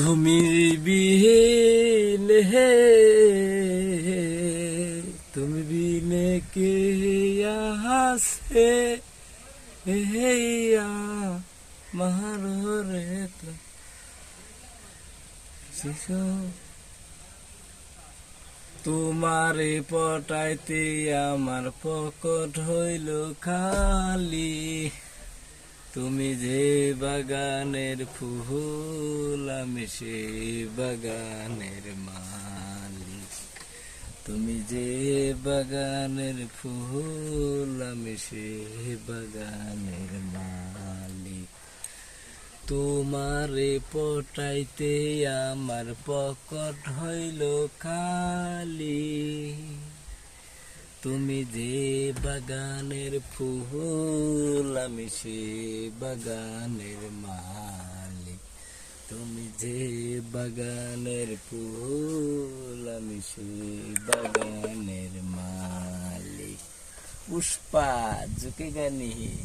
তুমি বিহীনে তুমি বিনে কে আসে মারে তোমারে পটাইতে আমার পকট হইল খালি। তুমি যে বাগানের ফুল আমি সে বাগানের মালিক। তুমি যে বাগানের ফুল আমি সে বাগানের মালিক। তোমারে পটাইতে আমার পকট হইল খালি। তুমি যে বাগানের ফুল আমি সে বাগানের মালিক। তুমি যে বাগানের ফুল আমি সে বাগানের মালিক। পুষ্পা ঝুঁকে গানি।